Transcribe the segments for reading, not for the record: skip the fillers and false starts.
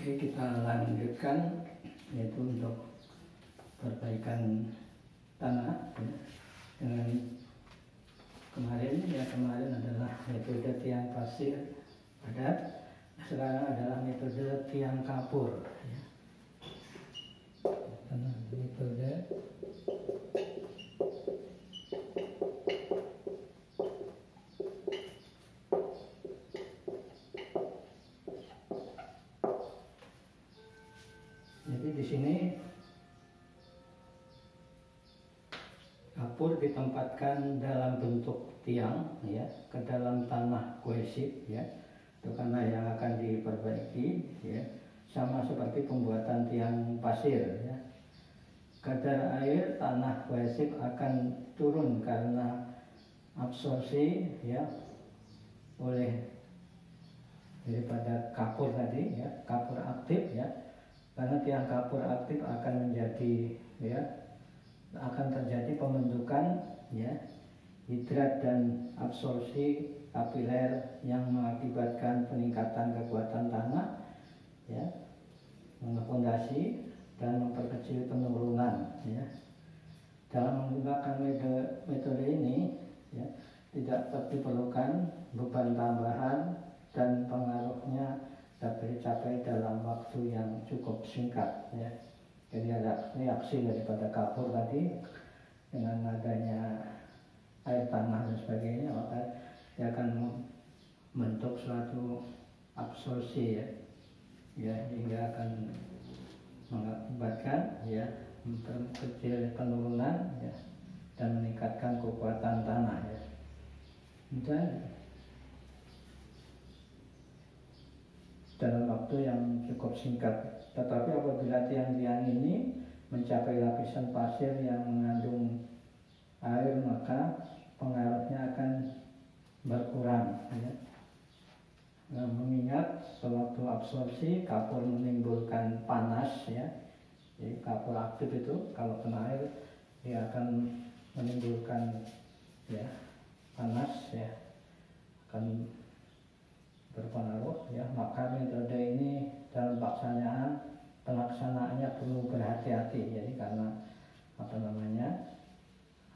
Oke, kita lanjutkan yaitu untuk perbaikan tanah ya. Dengan kemarin adalah metode tiang pasir padat, sekarang adalah metode tiang kapur ya. Metode jadi di sini kapur ditempatkan dalam bentuk tiang ya ke dalam tanah kohesif ya, itu karena yang akan diperbaiki ya, sama seperti pembuatan tiang pasir ya. Kadar air tanah kohesif akan turun karena absorpsi ya oleh daripada kapur tadi ya, kapur aktif ya. Karena tiang kapur aktif akan menjadi ya, akan terjadi pembentukan ya hidrat dan absorpsi kapiler yang mengakibatkan peningkatan kekuatan tanah ya, fondasi dan memperkecil penurunan ya. Dalam menggunakan metode ini ya, tidak diperlukan beban tambahan dan pengaruhnya dapat dicapai dalam waktu yang cukup singkat ya. Jadi ada reaksi daripada kapur tadi dengan adanya air tanah dan sebagainya, maka dia akan membentuk suatu absorpsi ya, hingga akan mengakibatkan ya memperkecil penurunan ya, dan meningkatkan kekuatan tanah ya. Dan dalam waktu yang cukup singkat. Tetapi apabila tiang-tiang ini mencapai lapisan pasir yang mengandung air, maka pengaruhnya akan berkurang ya. Nah, mengingat sewaktu absorpsi kapur menimbulkan panas ya. Jadi kapur aktif itu kalau kena air dia akan menimbulkan ya panas ya, akan berpengaruh ya. Maka metode ini dalam pelaksanaannya perlu berhati-hati. Jadi karena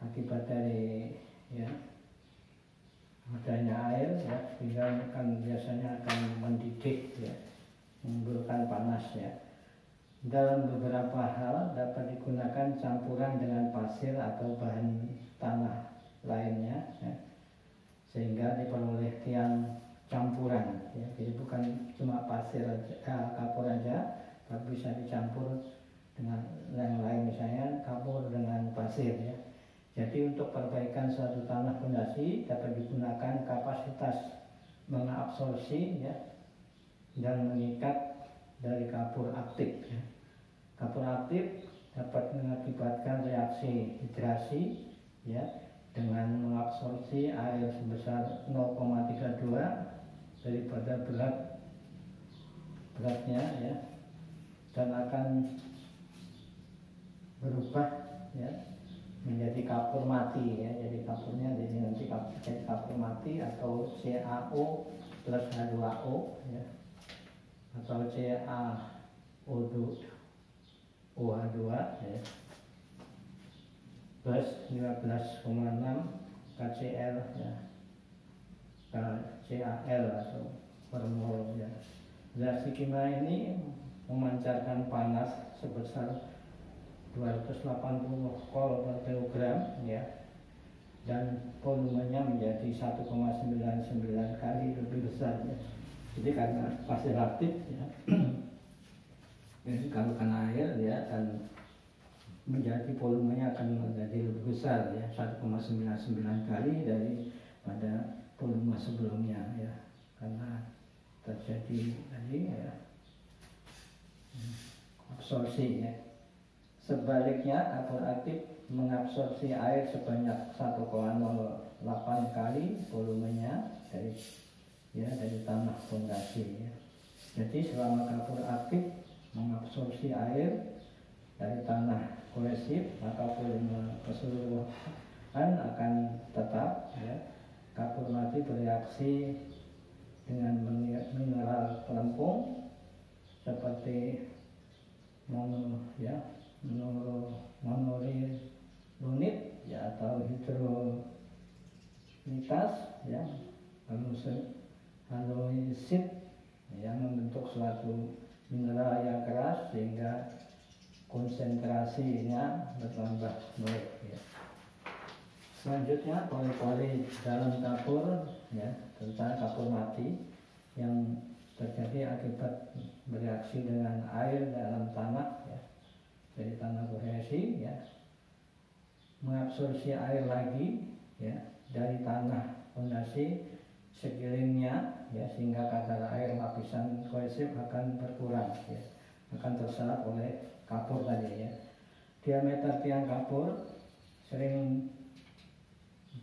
akibat dari ya adanya air ya, sehingga biasanya akan mendidih ya, menimbulkan panas ya. Dalam beberapa hal dapat digunakan campuran dengan pasir atau bahan tanah lainnya ya, sehingga diperoleh tiang campuran ya. Jadi bukan cuma pasir kapur aja, tapi bisa dicampur dengan yang lain, misalnya kapur dengan pasir ya. Jadi untuk perbaikan suatu tanah fondasi dapat digunakan kapasitas mengabsorpsi ya, dan mengikat dari kapur aktif ya. Kapur aktif dapat mengakibatkan reaksi hidrasi ya, dengan mengabsorpsi air sebesar 0,32 daripada beratnya ya, dan akan berubah ya menjadi kapur mati ya. Jadi kapurnya jadi nanti jadi kapur mati atau CaO plus H2O ya, atau CaO2OH2 ya, plus 15,6 KCl ya, CaL atau per mol ya. Reaksi kimia ini memancarkan panas sebesar 280 kol per kilogram ya, dan volumenya menjadi 1,99 kali lebih besar ya. Jadi karena pasir aktif ya, jadi kalau kena air ya akan menjadi volumenya akan menjadi lebih besar ya, 1,99 kali daripada volume sebelumnya ya, karena terjadi tadi ya absorpsi ya. Sebaliknya kapur aktif mengabsorpsi air sebanyak 1,08 kali volumenya dari tanah fondasi ya. Jadi selama kapur aktif mengabsorpsi air dari tanah kohesif, maka volume keseluruhan akan tetap ya. Kapur mati bereaksi dengan mineral pelempung seperti monorilunit ya, atau hidrolitas ya, halusit yang membentuk suatu mineral yang keras sehingga konsentrasinya bertambah baik ya. Selanjutnya pori-pori dalam kapur ya, tentang kapur mati yang terjadi akibat bereaksi dengan air dalam tanah ya, dari tanah kohesi ya, mengabsorpsi air lagi ya dari tanah fondasi sekelilingnya ya, sehingga kadar air lapisan kohesif akan berkurang ya, akan terserap oleh kapur tadi ya. Diameter tiang kapur sering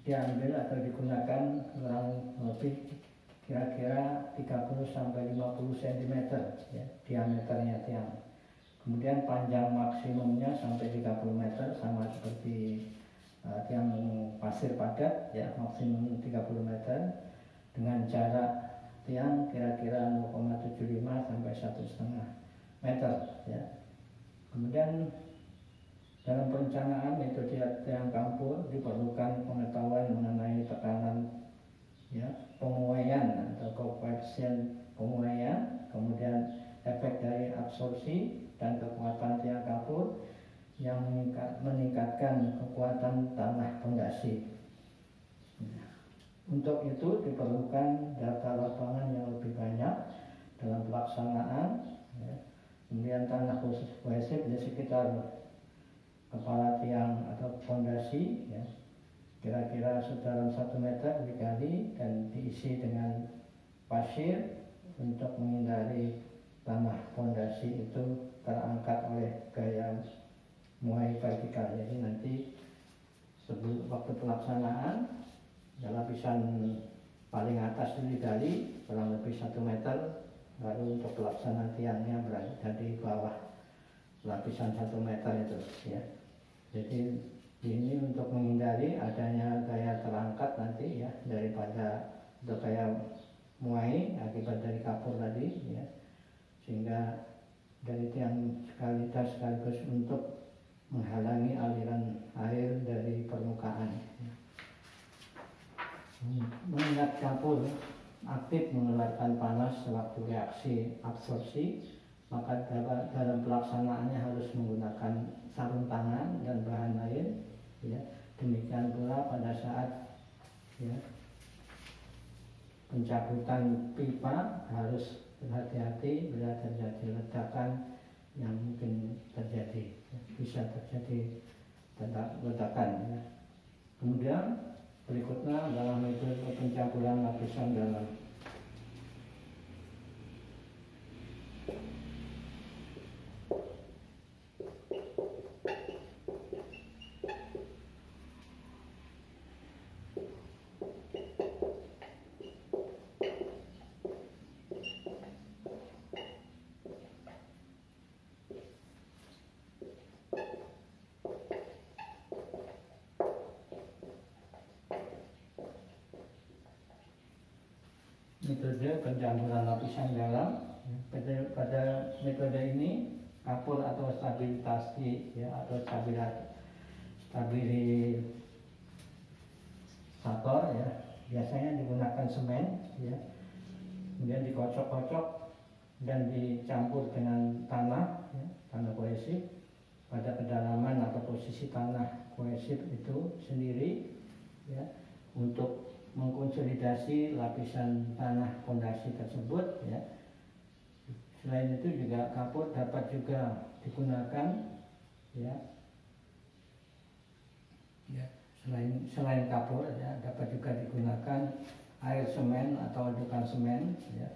diambil atau digunakan kurang lebih kira-kira 30 sampai 50 cm ya, diameternya tiang. Kemudian panjang maksimumnya sampai 30 meter, sama seperti tiang pasir padat ya, maksimum 30 meter dengan jarak tiang kira-kira 0,75 sampai 1,5 meter ya. Kemudian dalam perencanaan metode tiang kapur diperlukan pengetahuan mengenai tekanan ya, penguaian atau koefisien penguaian, kemudian efek dari absorpsi dan kekuatan tiang kapur yang meningkatkan kekuatan tanah fondasi. Untuk itu diperlukan data lapangan yang lebih banyak dalam pelaksanaan ya. Kemudian tanah khusus kohesif di sekitar kepala tiang atau fondasi ya, kira-kira sedalam 1 meter digali dan diisi dengan pasir untuk menghindari tanah fondasi itu terangkat oleh gaya muai vertikal. Jadi nanti sebelum waktu pelaksanaan lapisan paling atas itu digali kurang lebih 1 meter, baru untuk pelaksanaan tiangnya berada di bawah lapisan 1 meter itu ya. Jadi ini untuk menghindari adanya gaya terangkat nanti ya, daripada gaya muai akibat dari kapur tadi ya, sehingga dari tiang sekaligus untuk menghalangi aliran air dari permukaan. Mengingat kapur aktif mengeluarkan panas sewaktu reaksi absorpsi, maka dalam pelaksanaannya harus menggunakan sarung tangan dan bahan lain ya. Demikian pula pada saat ya, pencabutan pipa harus berhati-hati bila terjadi ledakan yang mungkin terjadi, bisa terjadi ledakan ya. Kemudian berikutnya adalah metode pencampuran lapisan dalam. Metode pencampuran lapisan dalam. Pada metode ini kapur atau stabilisasi ya, atau stabilisator ya, biasanya digunakan semen ya, kemudian dikocok-kocok dan dicampur dengan tanah ya, tanah kohesif pada kedalaman atau posisi tanah kohesif itu sendiri ya, untuk mengkonsolidasi lapisan tanah fondasi tersebut ya. Selain itu juga kapur dapat juga digunakan ya, selain kapur ya, dapat juga digunakan air semen atau adukan semen ya.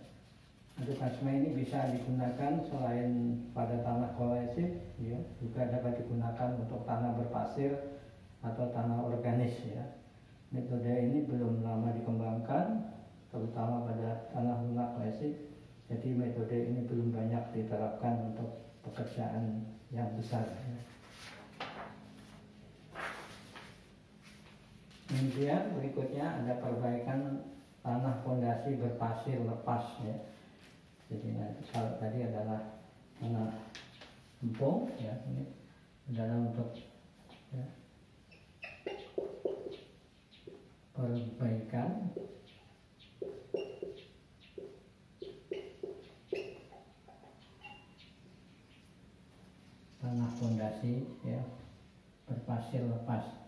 Adukan semen ini bisa digunakan selain pada tanah kohesif ya, juga dapat digunakan untuk tanah berpasir atau tanah organis ya. Metode ini belum lama dikembangkan, terutama pada tanah lunak kohesif. Jadi metode ini belum banyak diterapkan untuk pekerjaan yang besar ya. Kemudian berikutnya ada perbaikan tanah fondasi berpasir lepas ya. Jadi nanti kalau tadi adalah tanah empung ya, ini adalah untuk ya, perbaikan tanah fondasi ya, berpasir lepas.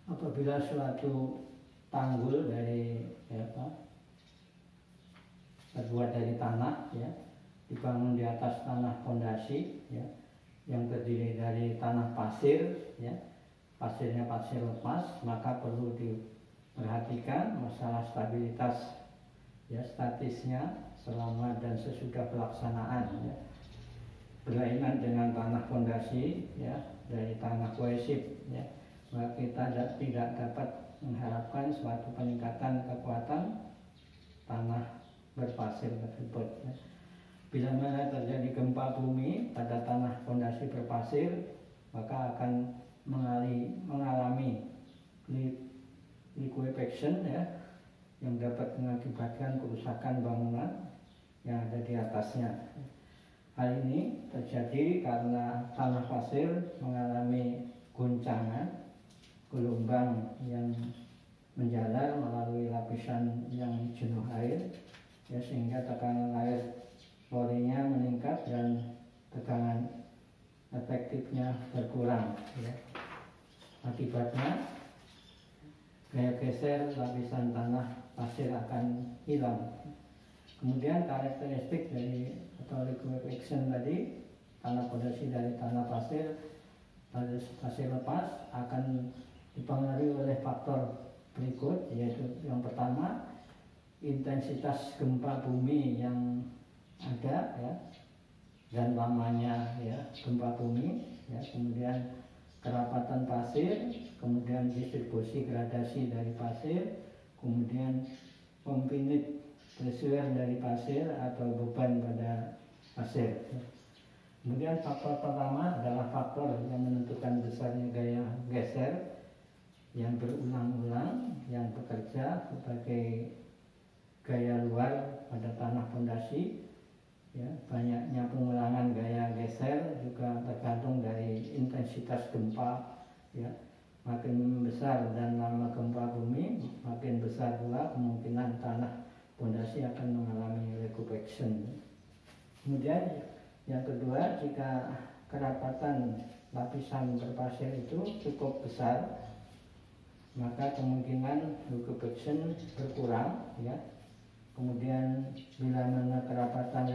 Apabila suatu tanggul dari ya, terbuat dari tanah ya, dibangun di atas tanah fondasi ya, yang terdiri dari tanah pasir ya, pasirnya pasir lepas, maka perlu diperhatikan masalah stabilitas ya, statisnya selama dan sesudah pelaksanaan ya. Berlainan dengan tanah fondasi ya, dari tanah kohesif ya, maka kita tidak dapat mengharapkan suatu peningkatan kekuatan tanah berpasir tersebut ya. Bila mana terjadi gempa bumi pada tanah fondasi berpasir, maka akan mengalami liquefaction ya, yang dapat mengakibatkan kerusakan bangunan yang ada di atasnya. Hal ini terjadi karena tanah pasir mengalami goncangan gelombang yang menjalar melalui lapisan yang jenuh air ya, sehingga tekanan air porinya meningkat dan tegangan efektifnya berkurang ya. Akibatnya gaya geser lapisan tanah pasir akan hilang. Kemudian karakteristik dari atau liquefaction tadi, tanah fondasi dari tanah pasir lepas akan dipengaruhi oleh faktor berikut, yaitu yang pertama intensitas gempa bumi yang ada ya, dan lamanya ya gempa bumi ya, kemudian kerapatan pasir, kemudian distribusi gradasi dari pasir, kemudian pempinit pressure dari pasir atau beban pada pasir. Kemudian faktor pertama adalah faktor yang menentukan besarnya gaya geser yang berulang-ulang yang bekerja sebagai gaya luar pada tanah fondasi ya. Banyaknya pengulangan gaya geser juga tergantung dari intensitas gempa ya. Makin besar dan lama gempa bumi, makin besar pula kemungkinan tanah fondasi akan mengalami liquefaction. Kemudian yang kedua, jika kerapatan lapisan berpasir itu cukup besar, maka kemungkinan liquefaction berkurang ya. Kemudian bila mana kerapatan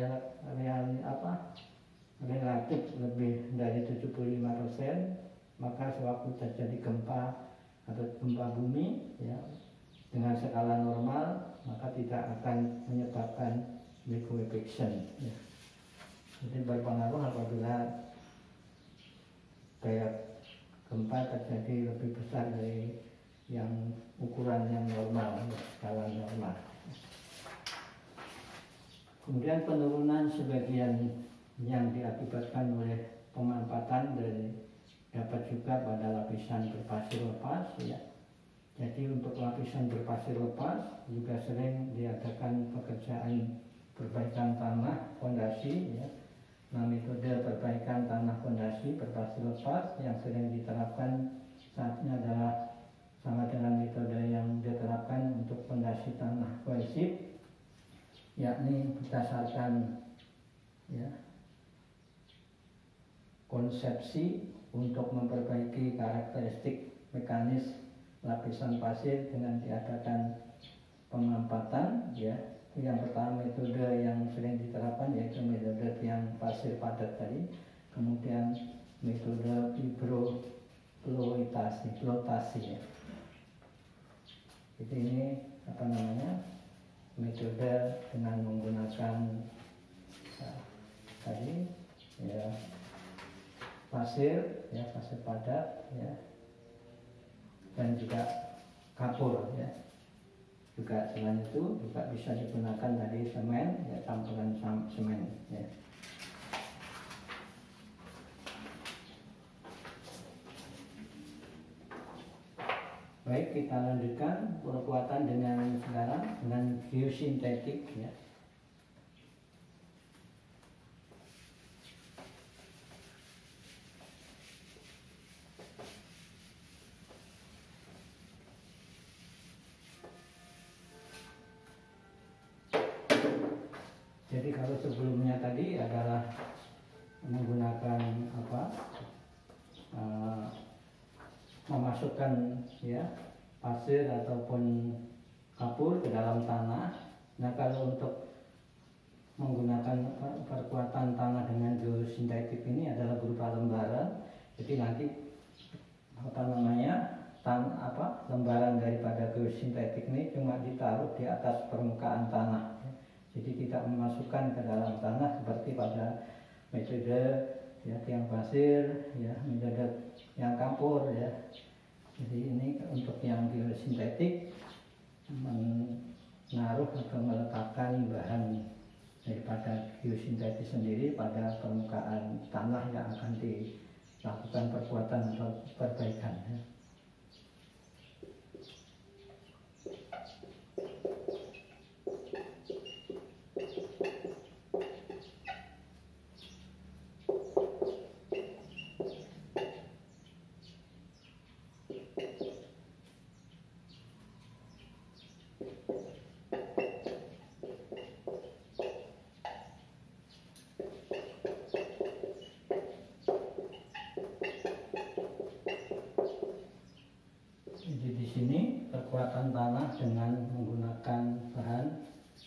relatif lebih dari 75%, maka sewaktu terjadi gempa atau gempa bumi ya, dengan skala normal, maka tidak akan menyebabkan liquefaction ya. Jadi berpengaruh apabila gaya gempa terjadi lebih besar dari yang ukuran yang normal, skala normal. Kemudian penurunan sebagian yang diakibatkan oleh pemampatan dari dapat juga pada lapisan berpasir lepas ya. Jadi untuk lapisan berpasir lepas juga sering diadakan pekerjaan perbaikan tanah fondasi ya. Nah, metode perbaikan tanah fondasi berpasir lepas yang sering diterapkan saatnya adalah sama dengan metode yang diterapkan untuk fondasi tanah kohesif, yakni berdasarkan ya, konsepsi untuk memperbaiki karakteristik mekanis lapisan pasir dengan diadakan pemampatan ya. Yang pertama metode yang sering diterapkan yaitu metode tiang pasir padat tadi, kemudian metode floatasi ya. Jadi ini metode dengan menggunakan tadi ya pasir padat ya, dan juga kapur ya. Juga selain itu juga bisa digunakan tadi semen ya, campuran semen ya. Baik, kita lanjutkan perkuatan dengan sekarang dengan geosintetik ya. Jadi kalau sebelumnya tadi adalah menggunakan memasukkan ya pasir ataupun kapur ke dalam tanah. Nah, kalau untuk menggunakan perkuatan tanah dengan geosintetik ini adalah berupa lembaran. Jadi nanti lembaran daripada geosintetik ini cuma ditaruh di atas permukaan tanah. Jadi tidak memasukkan ke dalam tanah seperti pada metode ya tiang pasir, ya metode yang kapur ya. Jadi ini untuk yang geosintetik menaruh atau meletakkan bahan daripada geosintetis sendiri pada permukaan tanah yang akan dilakukan perkuatan atau perbaikan ya. Perkuatan tanah dengan menggunakan bahan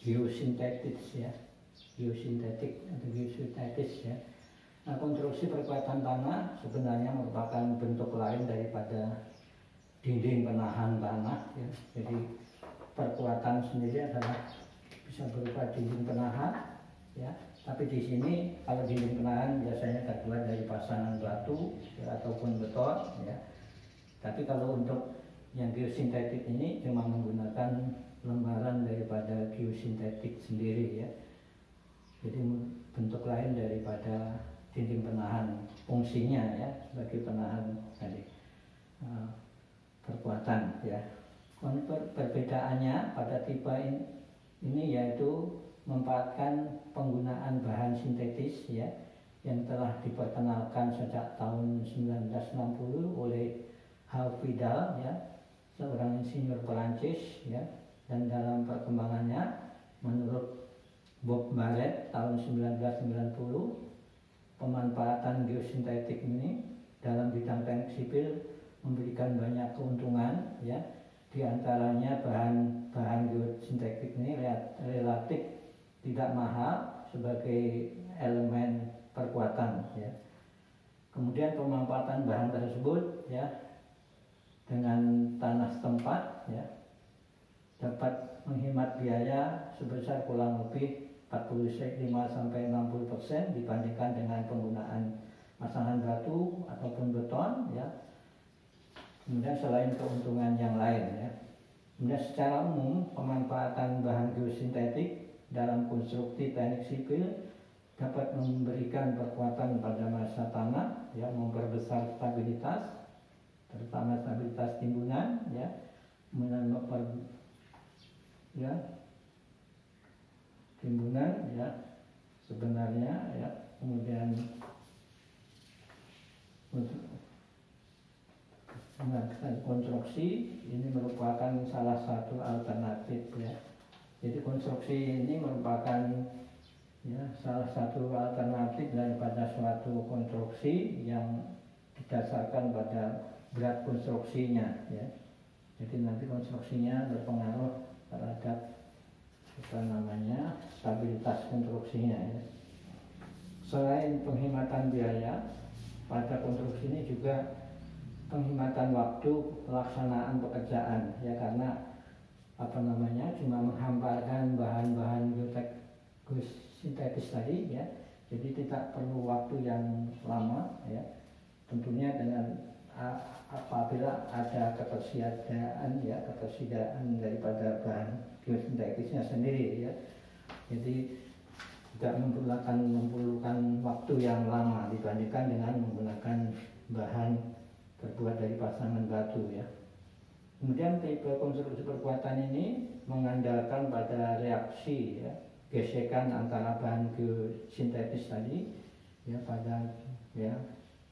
geosintetis ya, geosintetik atau geosintetis ya. Nah, konstruksi perkuatan tanah sebenarnya merupakan bentuk lain daripada dinding penahan tanah ya. Jadi perkuatan sendiri adalah bisa berupa dinding penahan ya. Tapi di sini kalau dinding penahan biasanya terbuat dari pasangan batu ya, ataupun beton ya. Tapi kalau untuk yang geosintetik ini cuma menggunakan lembaran daripada geosintetik sendiri ya. Jadi bentuk lain daripada dinding penahan, fungsinya ya sebagai penahan tadi perkuatan ya. Perbedaannya pada tipe ini yaitu memanfaatkan penggunaan bahan sintetis ya yang telah diperkenalkan sejak tahun 1960 oleh Vidal ya, seorang insinyur Perancis ya, dan dalam perkembangannya menurut Bob Barrett tahun 1990 pemanfaatan geosintetik ini dalam bidang teknik sipil memberikan banyak keuntungan ya. Di antaranya bahan geosintetik ini relatif tidak mahal sebagai elemen perkuatan ya. Kemudian pemanfaatan bahan tersebut ya dengan tanah setempat ya dapat menghemat biaya sebesar kurang lebih 45-60% dibandingkan dengan penggunaan pasangan batu ataupun beton ya. Kemudian selain keuntungan yang lain ya. Kemudian secara umum pemanfaatan bahan geosintetik dalam konstruksi teknik sipil dapat memberikan perkuatan pada massa tanah ya, memperbesar stabilitas terutama stabilitas timbunan ya, timbunan ya sebenarnya ya. Kemudian untuk konstruksi ini merupakan salah satu alternatif ya. Jadi konstruksi ini merupakan ya salah satu alternatif daripada suatu konstruksi yang didasarkan pada berat konstruksinya ya. Jadi nanti konstruksinya berpengaruh terhadap stabilitas konstruksinya ya. Selain penghematan biaya pada konstruksi ini juga penghematan waktu pelaksanaan pekerjaan ya, karena cuma menghamparkan bahan-bahan geosintetis tadi ya. Jadi tidak perlu waktu yang lama ya. Tentunya dengan apabila kedua ada ketersediaan daripada bahan geosintetisnya sendiri ya. Jadi tidak memerlukan waktu yang lama dibandingkan dengan menggunakan bahan terbuat dari pasangan batu ya. Kemudian tipe konstruksi perkuatan ini mengandalkan pada reaksi ya, gesekan antara bahan geosintetis tadi ya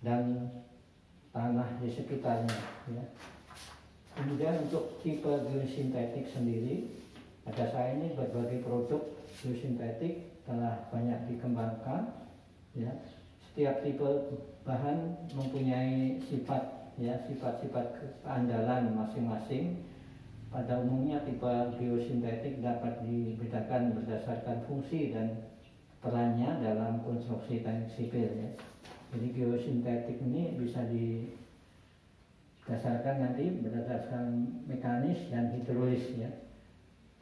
dan tanah di sekitarnya ya. Kemudian untuk tipe geosintetik sendiri, pada saat ini berbagai produk geosintetik telah banyak dikembangkan ya. Setiap tipe bahan mempunyai sifat-sifat keandalan masing-masing. Pada umumnya tipe geosintetik dapat dibedakan berdasarkan fungsi dan perannya dalam konstruksi teknik sipil ya. Jadi geosintetik ini bisa didasarkan nanti berdasarkan mekanis dan hidrolis ya.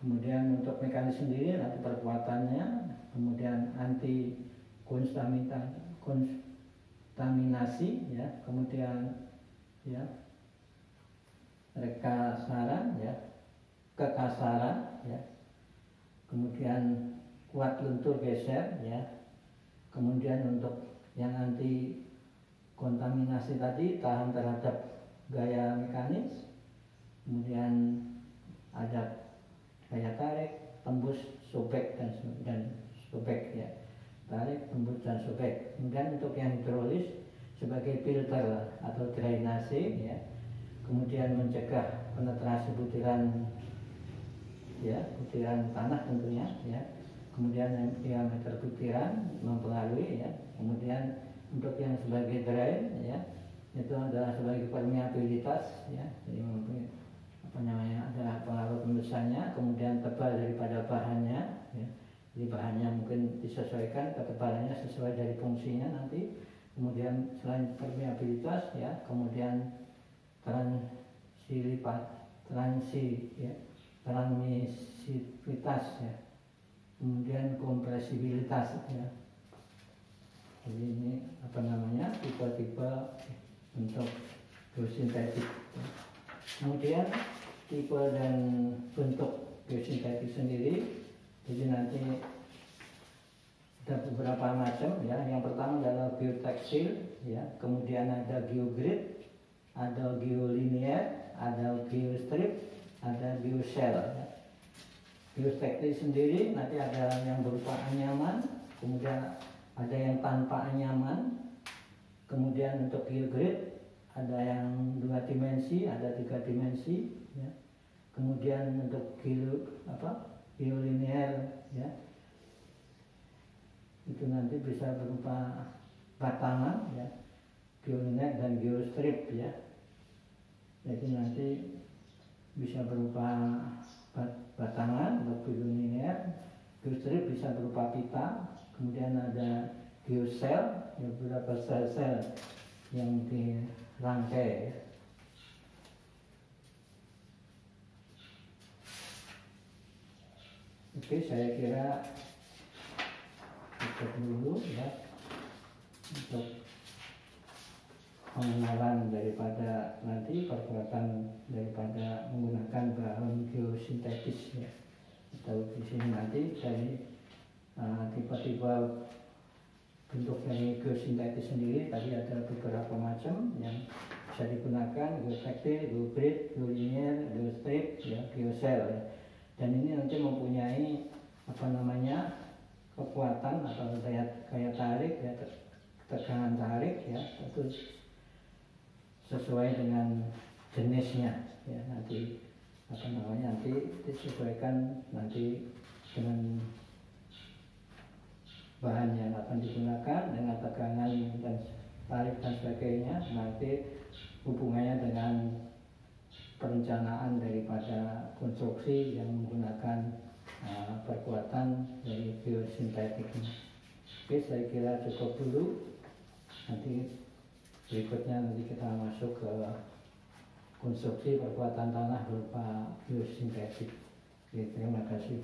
Kemudian untuk mekanis sendiri nanti perkuatannya, kemudian anti kontaminasi ya, kemudian ya kekasaran ya, kemudian kuat luntur geser ya, kemudian untuk yang anti kontaminasi tadi tahan terhadap gaya mekanis, kemudian ada gaya tarik, tembus, sobek dan sobek ya, tarik, tembus dan sobek. Kemudian untuk yang hidrolis sebagai filter atau drainase ya, kemudian mencegah penetrasi butiran tanah tentunya ya, kemudian diameter butiran mempengaruhi ya, kemudian untuk yang sebagai drain ya, itu adalah sebagai permeabilitas ya, jadi ada pengaruh tembusannya, kemudian tebal daripada bahannya ya. Jadi bahannya mungkin disesuaikan ketebalannya sesuai dari fungsinya nanti. Kemudian selain permeabilitas ya, kemudian transmisivitas ya, kemudian kompresibilitas ya. Jadi ini tipe-tipe untuk geosintetik. Kemudian tipe dan bentuk geosintetik sendiri, jadi nanti ada beberapa macam ya. Yang pertama adalah geoteksil ya, kemudian ada geogrid, ada geolinear, ada geostrip, ada geoshell ya. Geotektil sendiri nanti ada yang berupa anyaman, kemudian ada yang tanpa anyaman. Kemudian untuk geogrid ada yang 2 dimensi, ada 3 dimensi ya. Kemudian untuk geolinear ya, itu nanti bisa berupa batangan ya, geolinear dan geostrip ya. Jadi nanti bisa berupa batangan untuk geolinear, geostrip bisa berupa pita, kemudian ada geosel, ya beberapa sel-sel yang dirangkai ya. Oke, saya kira cukup dulu ya untuk pengenalan daripada nanti perkuatan daripada menggunakan bahan geosintetis ya. Atau di sini nanti dari tipe-tipe bentuk dari geosintetis sendiri tadi ada beberapa macam yang bisa digunakan, geotektil, geogrid, geolinear, geostrip, ya, geosel ya. Dan ini nanti mempunyai kekuatan atau gaya tarik ya, tegangan tarik ya, tentu sesuai dengan jenisnya ya, nanti disesuaikan nanti dengan bahan yang akan digunakan, dengan tegangan dan tarik dan sebagainya, nanti hubungannya dengan perencanaan daripada konstruksi yang menggunakan perkuatan dari geosintetik ini. Oke, saya kira cukup dulu. Nanti berikutnya kita masuk ke konstruksi perkuatan tanah berupa geosintetik. Oke, terima kasih.